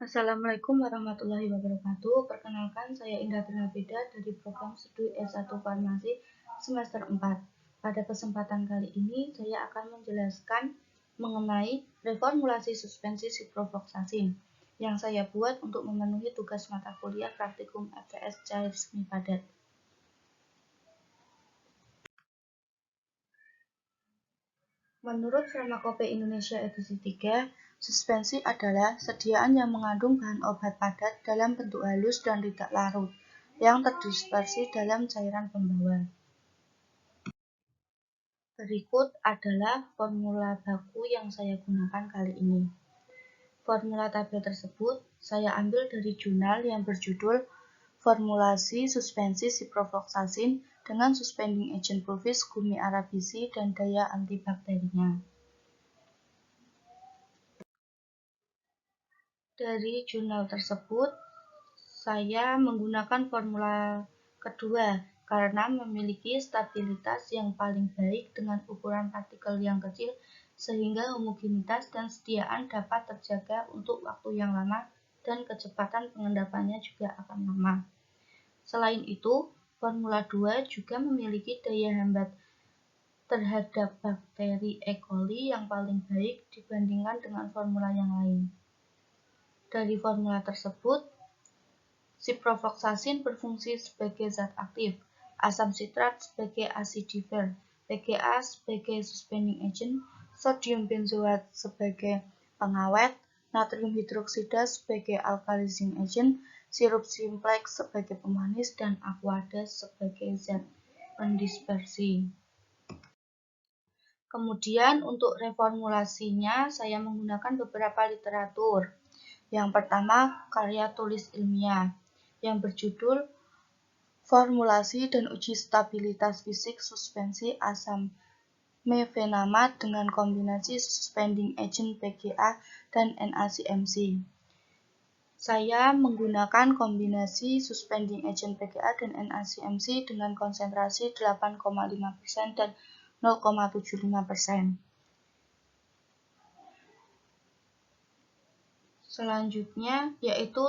Assalamualaikum warahmatullahi wabarakatuh. Perkenalkan, saya Indra Trinabeda dari program studi S1 Farmasi semester 4. Pada kesempatan kali ini, saya akan menjelaskan mengenai reformulasi suspensi ciprofloxacin yang saya buat untuk memenuhi tugas mata kuliah praktikum FTS cair semi padat. Menurut Farmakope Indonesia edisi 3, suspensi adalah sediaan yang mengandung bahan obat padat dalam bentuk halus dan tidak larut, yang terdispersi dalam cairan pembawa. Berikut adalah formula baku yang saya gunakan kali ini. Formula tabel tersebut saya ambil dari jurnal yang berjudul Formulasi Suspensi Ciprofloxacin dengan Suspending Agent Pulvis Gumi arabisi dan daya antibakterinya. Dari jurnal tersebut, saya menggunakan formula kedua karena memiliki stabilitas yang paling baik dengan ukuran partikel yang kecil sehingga homogenitas dan sediaan dapat terjaga untuk waktu yang lama dan kecepatan pengendapannya juga akan lama. Selain itu, formula 2 juga memiliki daya hambat terhadap bakteri E. coli yang paling baik dibandingkan dengan formula yang lain. Dari formula tersebut, ciprofloxacin berfungsi sebagai zat aktif, asam sitrat sebagai acidifier, PGA sebagai suspending agent, sodium benzoat sebagai pengawet, natrium hidroksida sebagai alkalizing agent, sirup simplex sebagai pemanis, dan aqueous sebagai zat pendispersi. Kemudian untuk reformulasinya saya menggunakan beberapa literatur. Yang pertama, karya tulis ilmiah yang berjudul Formulasi dan Uji Stabilitas Fisik Suspensi Asam Mefenamate dengan Kombinasi Suspending Agent PGA dan NaCMC. Saya menggunakan kombinasi Suspending Agent PGA dan NaCMC dengan konsentrasi 8,5% dan 0,75%. Selanjutnya yaitu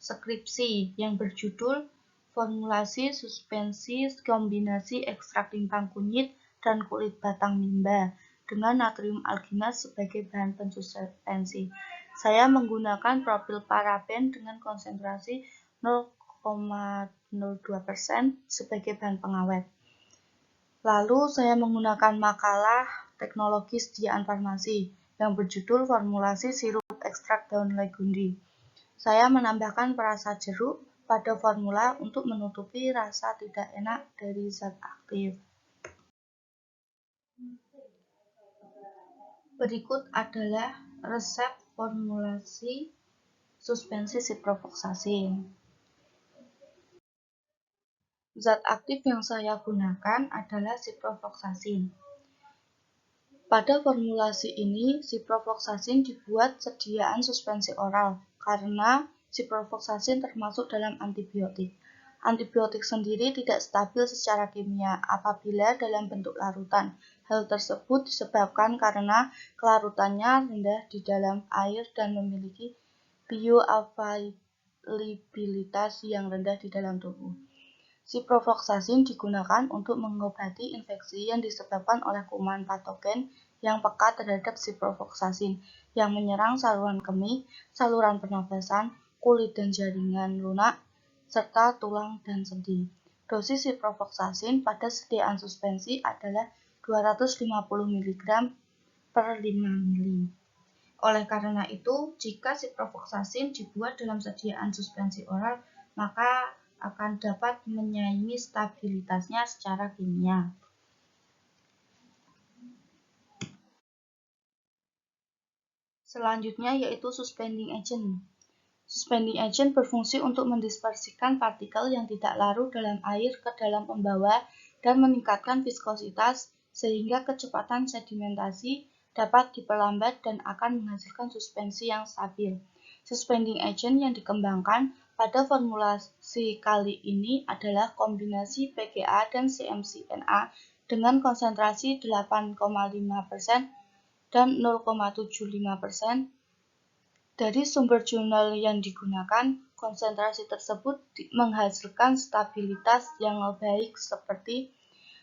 skripsi yang berjudul Formulasi Suspensi Kombinasi Ekstrak Lintang Kunyit dan Kulit Batang Mimba dengan natrium alginat sebagai bahan pensuspensi. Saya menggunakan propil paraben dengan konsentrasi 0,02% sebagai bahan pengawet. Lalu saya menggunakan makalah teknologi sediaan farmasi yang berjudul Formulasi Sirup Ekstrak Daun Legundi. Saya menambahkan perasa jeruk pada formula untuk menutupi rasa tidak enak dari zat aktif. Berikut adalah resep formulasi suspensi ciprofloxacin. Zat aktif yang saya gunakan adalah ciprofloxacin. Pada formulasi ini, ciprofloxacin dibuat sediaan suspensi oral karena ciprofloxacin termasuk dalam antibiotik. Antibiotik sendiri tidak stabil secara kimia apabila dalam bentuk larutan. Hal tersebut disebabkan karena kelarutannya rendah di dalam air dan memiliki bioavailabilitas yang rendah di dalam tubuh. Ciprofloxacin digunakan untuk mengobati infeksi yang disebabkan oleh kuman patogen yang peka terhadap ciprofloxacin yang menyerang saluran kemih, saluran pernafasan, kulit dan jaringan lunak, serta tulang dan sendi. Dosis ciprofloxacin pada sediaan suspensi adalah 250 mg per 5 ml. Oleh karena itu, jika ciprofloxacin dibuat dalam sediaan suspensi oral, maka akan dapat menyaingi stabilitasnya secara kimia. Selanjutnya yaitu suspending agent. Suspending agent berfungsi untuk mendispersikan partikel yang tidak larut dalam air ke dalam pembawa dan meningkatkan viskositas sehingga kecepatan sedimentasi dapat diperlambat dan akan menghasilkan suspensi yang stabil. Suspending agent yang dikembangkan pada formulasi kali ini adalah kombinasi PGA dan CMCNA dengan konsentrasi 8,5% dan 0,75% Dari sumber jurnal yang digunakan, konsentrasi tersebut menghasilkan stabilitas yang baik seperti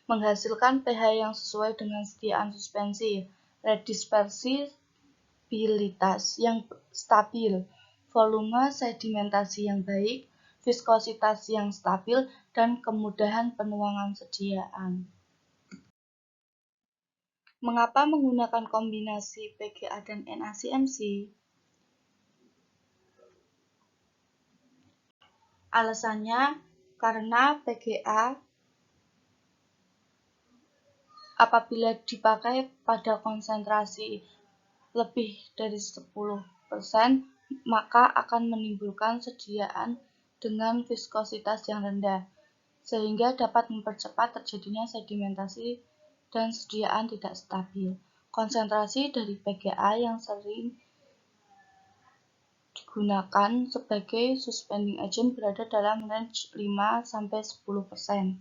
menghasilkan pH yang sesuai dengan sediaan suspensi, redispersibilitas yang stabil, volume sedimentasi yang baik, viskositas yang stabil, dan kemudahan penuangan sediaan. Mengapa menggunakan kombinasi PGA dan NaCMC? Alasannya karena PGA apabila dipakai pada konsentrasi lebih dari 10%, maka akan menimbulkan sediaan dengan viskositas yang rendah, sehingga dapat mempercepat terjadinya sedimentasi dan sediaan tidak stabil. Konsentrasi dari PGA yang sering digunakan sebagai suspending agent berada dalam range 5–10%.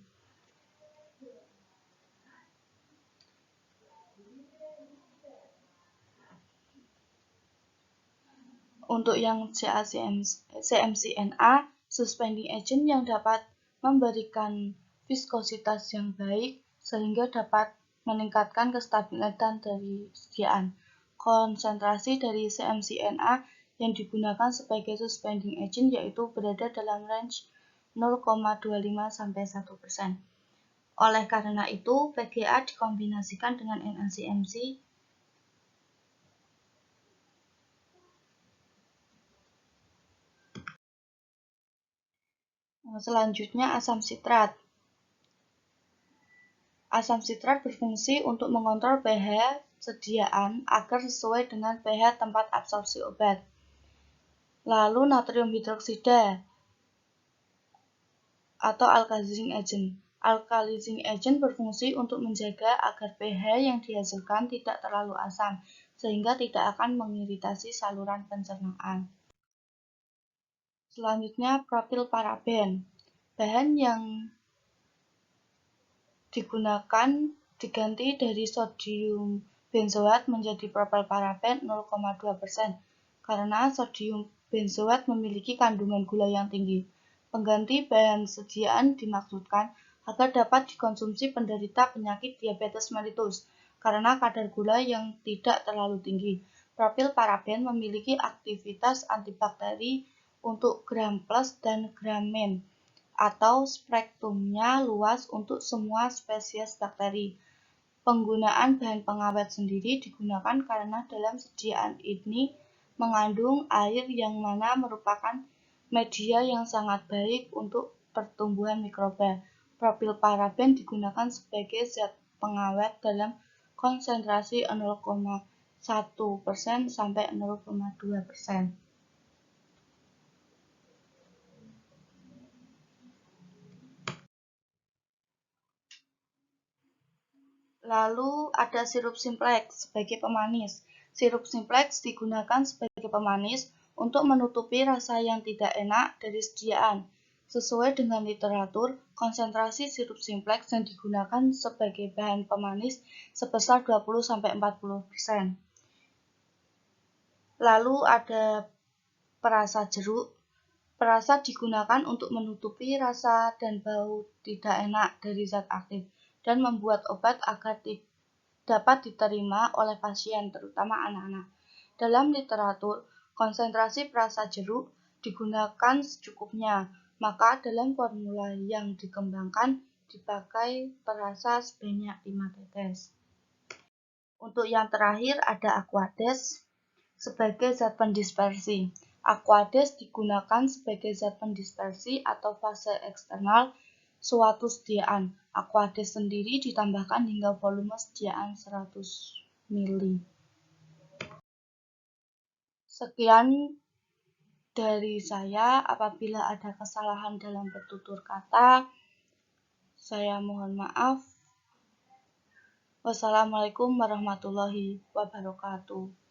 Untuk yang CMCNA, suspending agent yang dapat memberikan viskositas yang baik sehingga dapat meningkatkan kestabilan dari sediaan. Konsentrasi dari CMCNA yang digunakan sebagai suspending agent yaitu berada dalam range 0,25–1%. Oleh karena itu, PGA dikombinasikan dengan NaCMC. Selanjutnya, asam sitrat. Asam sitrat berfungsi untuk mengontrol pH sediaan agar sesuai dengan pH tempat absorpsi obat. Lalu natrium hidroksida atau alkalizing agent. Alkalizing agent berfungsi untuk menjaga agar pH yang dihasilkan tidak terlalu asam, sehingga tidak akan mengiritasi saluran pencernaan. Selanjutnya, propilparaben. Bahan yang digunakan diganti dari sodium benzoat menjadi propilparaben 0,2% karena sodium benzoat memiliki kandungan gula yang tinggi. Pengganti bahan sediaan dimaksudkan agar dapat dikonsumsi penderita penyakit diabetes mellitus karena kadar gula yang tidak terlalu tinggi. Propilparaben memiliki aktivitas antibakteri untuk gram-plus dan gram-min, atau spektrumnya luas untuk semua spesies bakteri. Penggunaan bahan pengawet sendiri digunakan karena dalam sediaan ini mengandung air yang mana merupakan media yang sangat baik untuk pertumbuhan mikroba. Propilparaben digunakan sebagai zat pengawet dalam konsentrasi 0,1% sampai 0,2%. Lalu ada sirup simplex sebagai pemanis. Sirup simplex digunakan sebagai pemanis untuk menutupi rasa yang tidak enak dari sediaan. Sesuai dengan literatur, konsentrasi sirup simplex yang digunakan sebagai bahan pemanis sebesar 20–40%. Lalu ada perasa jeruk. Perasa digunakan untuk menutupi rasa dan bau tidak enak dari zat aktif dan membuat obat agar dapat diterima oleh pasien, terutama anak-anak. Dalam literatur, konsentrasi perasa jeruk digunakan secukupnya, maka dalam formula yang dikembangkan dipakai perasa sebanyak 5 tetes. Untuk yang terakhir ada Aquades sebagai zat pendispersi. Aquades digunakan sebagai zat pendispersi atau fase eksternal suatu sediaan. Aquades sendiri ditambahkan hingga volume sediaan 100 ml. Sekian dari saya. Apabila ada kesalahan dalam bertutur kata, saya mohon maaf. Wassalamualaikum warahmatullahi wabarakatuh.